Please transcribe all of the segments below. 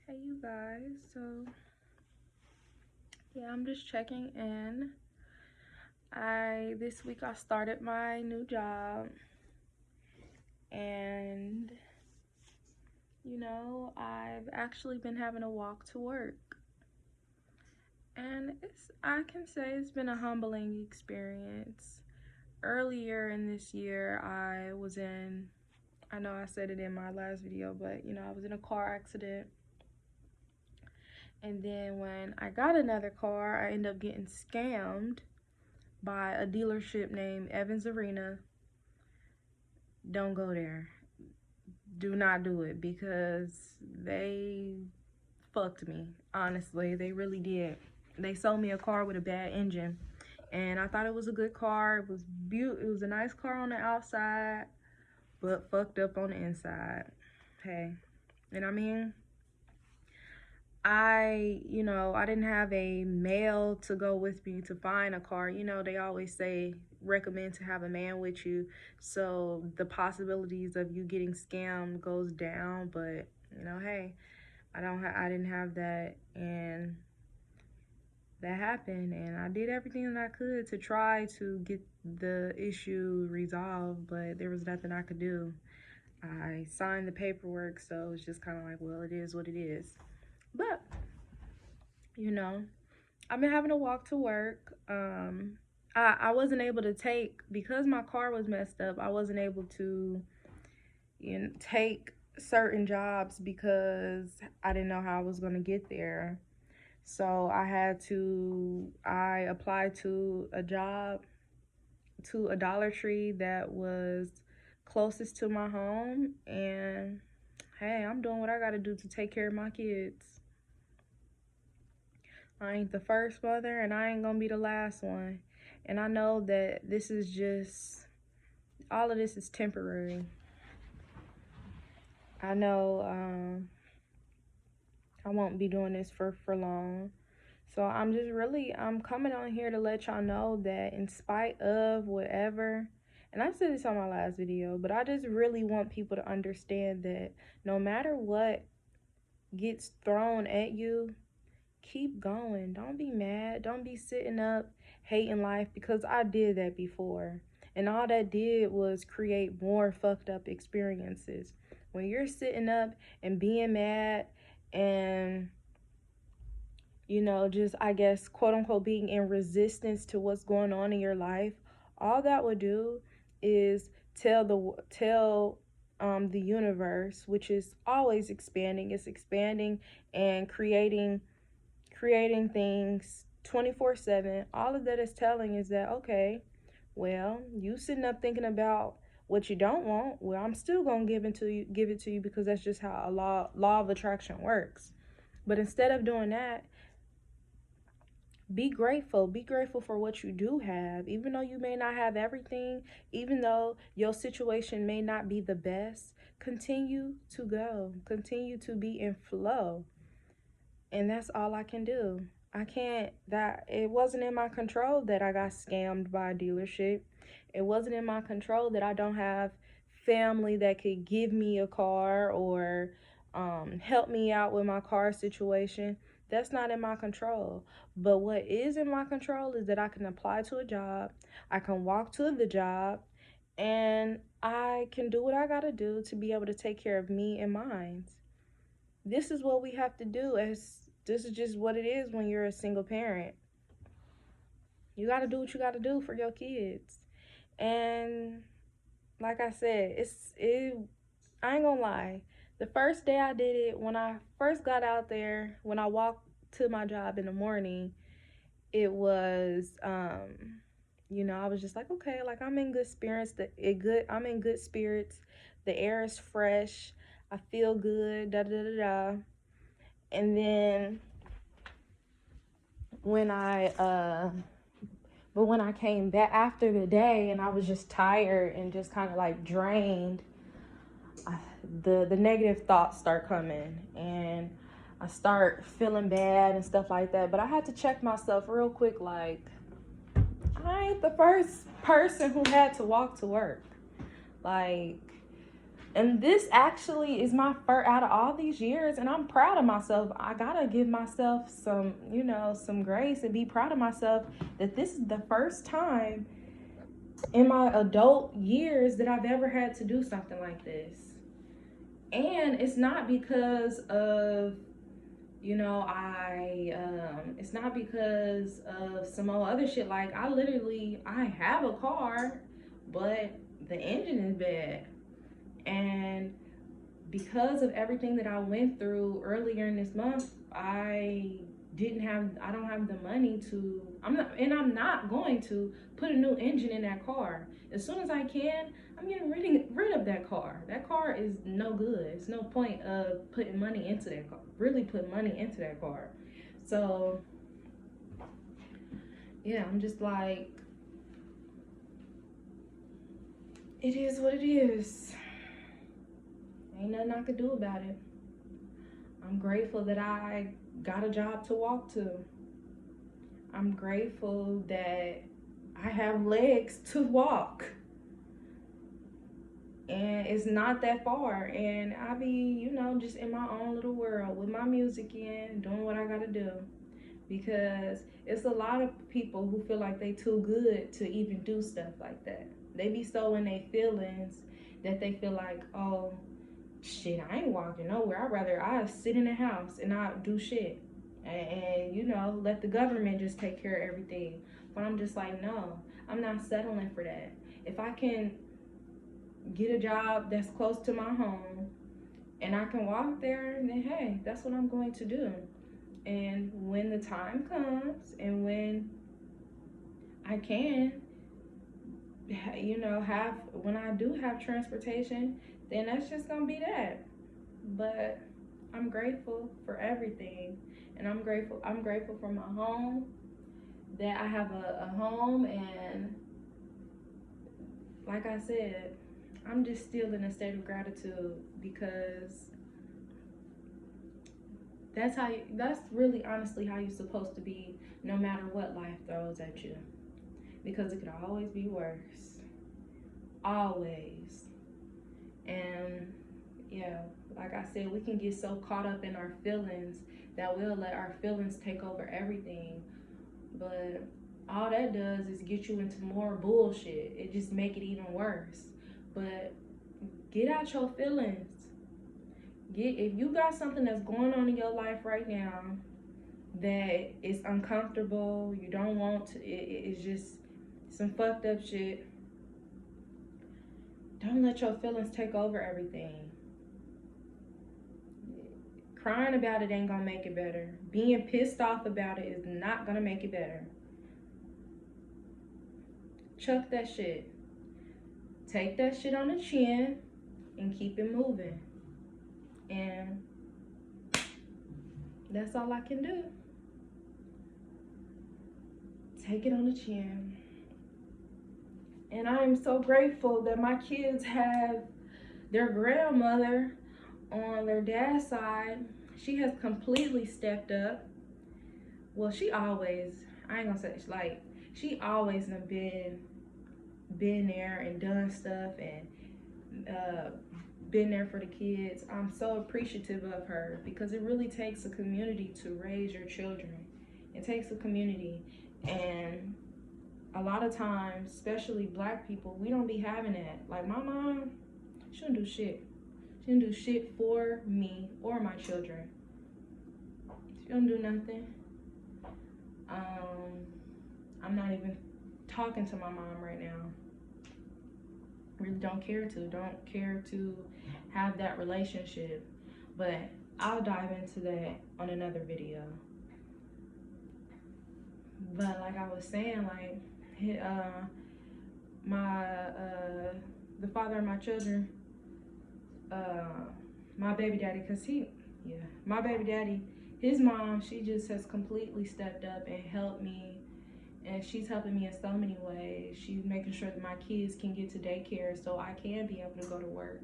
Hey you guys, so yeah, I'm just checking in. This week I started my new job, and I've actually been having a walk to work. And I can say it's been a humbling experience. Earlier in this year, I know I said it in my last video, but I was in a car accident. And then when I got another car, I ended up getting scammed by a dealership named Evans Arena. Don't go there. Do not do it, because they fucked me. Honestly, they really did. They sold me a car with a bad engine, and I thought it was a good car. It was It was a nice car on the outside, but fucked up on the inside. Hey, and I mean, I didn't have a male to go with me to find a car. They always say recommend to have a man with you, so the possibilities of you getting scammed goes down. But hey, I didn't have that, and that happened, and I did everything that I could to try to get the issue resolved, but there was nothing I could do. I signed the paperwork, so it's just kind of like, well, it is what it is. But you know I've been having to walk to work. I wasn't able to take, because my car was messed up. I wasn't able to take certain jobs because I didn't know how I was going to get there. So I applied to a job, to a Dollar Tree that was closest to my home. And hey, I'm doing what I got to do to take care of my kids. I ain't the first mother, and I ain't gonna be the last one. And I know that all of this is temporary. I know I won't be doing this for long. So I'm coming on here to let y'all know that in spite of whatever, and I said this on my last video, but I just really want people to understand that no matter what gets thrown at you, keep going. Don't be mad. Don't be sitting up hating life, because I did that before. And all that did was create more fucked up experiences. When you're sitting up and being mad and, just, I guess, quote unquote, being in resistance to what's going on in your life, all that would do is tell the universe, which is always expanding. It's expanding and creating things 24/7. All of that is telling is that, okay, well, you sitting up thinking about what you don't want. Well, I'm still gonna give it to you, because that's just how a law of attraction works. But instead of doing that, be grateful. Be grateful for what you do have, even though you may not have everything, even though your situation may not be the best. Continue to go, continue to be in flow. And that's all I can do. It wasn't in my control that I got scammed by a dealership. It wasn't in my control that I don't have family that could give me a car or help me out with my car situation. That's not in my control. But what is in my control is that I can apply to a job, I can walk to the job, and I can do what I gotta do to be able to take care of me and mine. This is what we have to do. This is just what it is when you're a single parent. You got to do what you got to do for your kids. And like I said, I ain't gonna lie. The first day I did it, when I first got out there, when I walked to my job in the morning, it was I was just like, okay, like I'm in good spirits. I'm in good spirits. The air is fresh. I feel good. Da da da da. And then when I came back after the day, and I was just tired and just kind of like drained, the negative thoughts start coming, and I start feeling bad and stuff like that. But I had to check myself real quick, like, I ain't the first person who had to walk to work. Like, And this actually is my first out of all these years, and I'm proud of myself. I gotta give myself some, some grace and be proud of myself that this is the first time in my adult years that I've ever had to do something like this. And it's not because of, it's not because of some old other shit. Like, I have a car, but the engine is bad. And because of everything that I went through earlier in this month, I don't have the money to, I'm not going to put a new engine in that car. As soon as I can, I'm getting rid of that car. That car is no good. It's no point of putting money into that car, really put money into that car. So yeah, I'm just like, it is what it is. Ain't nothing I could do about it. I'm grateful that I got a job to walk to. I'm grateful that I have legs to walk. And it's not that far. And I be, just in my own little world with my music in, doing what I gotta do. Because it's a lot of people who feel like they too good to even do stuff like that. They be so in their feelings that they feel like, oh, shit, I ain't walking nowhere. I sit in the house and not do shit. And let the government just take care of everything. But I'm just like, no, I'm not settling for that. If I can get a job that's close to my home and I can walk there, then hey, that's what I'm going to do. And when the time comes and when I can, when I do have transportation, then that's just gonna be that. But I'm grateful for everything, and I'm grateful for my home, that I have a home. And like I said, I'm just still in a state of gratitude, because that's really honestly how you're supposed to be, no matter what life throws at you, because it could always be worse, always. And yeah, like I said, we can get so caught up in our feelings that we'll let our feelings take over everything. But all that does is get you into more bullshit. It just make it even worse. But get out your feelings. If you got something that's going on in your life right now that is uncomfortable, you don't want to, it's just some fucked up shit, don't let your feelings take over everything. Crying about it ain't gonna make it better. Being pissed off about it is not gonna make it better. Chuck that shit. Take that shit on the chin and keep it moving. And that's all I can do. Take it on the chin. And I am so grateful that my kids have their grandmother on their dad's side. She has completely stepped up. Well, she always, I ain't gonna say, she always been there and done stuff, and been there for the kids. I'm so appreciative of her, because it really takes a community to raise your children. It takes a community. And a lot of times, especially black people, we don't be having that. Like, my mom, she don't do shit. She don't do shit for me or my children. She don't do nothing. I'm not even talking to my mom right now. Really don't care to have that relationship. But I'll dive into that on another video. But like I was saying, like, the father of my children, my baby daddy, my baby daddy, his mom, she just has completely stepped up and helped me. And she's helping me in so many ways. She's making sure that my kids can get to daycare so I can be able to go to work.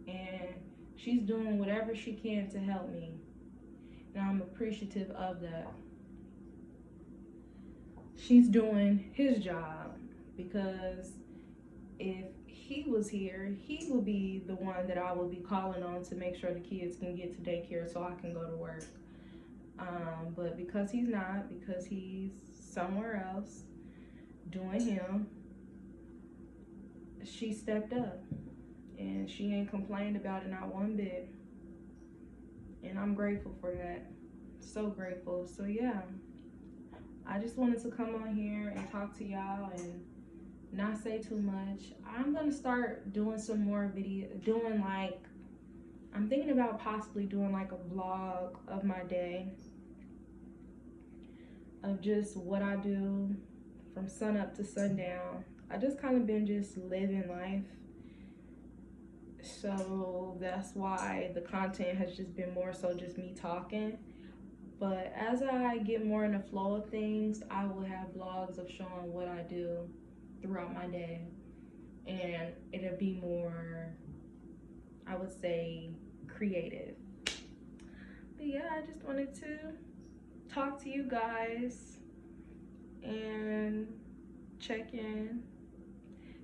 And she's doing whatever she can to help me. And I'm appreciative of that. She's doing his job, because if he was here, he will be the one that I will be calling on to make sure the kids can get to daycare so I can go to work. But because he's not, because he's somewhere else doing him, she stepped up and she ain't complained about it not one bit. And I'm grateful for that. So grateful. So yeah, I just wanted to come on here and talk to y'all and not say too much. I'm gonna start doing some more video, doing like, I'm thinking about possibly doing like a vlog of my day, of just what I do from sun up to sundown. I just kind of been just living life. So that's why the content has just been more so just me talking. But as I get more in the flow of things, I will have vlogs of showing what I do throughout my day. And it'll be more, I would say, creative. But yeah, I just wanted to talk to you guys and check in.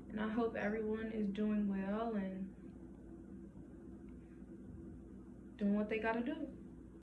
And I hope everyone is doing well and doing what they gotta do.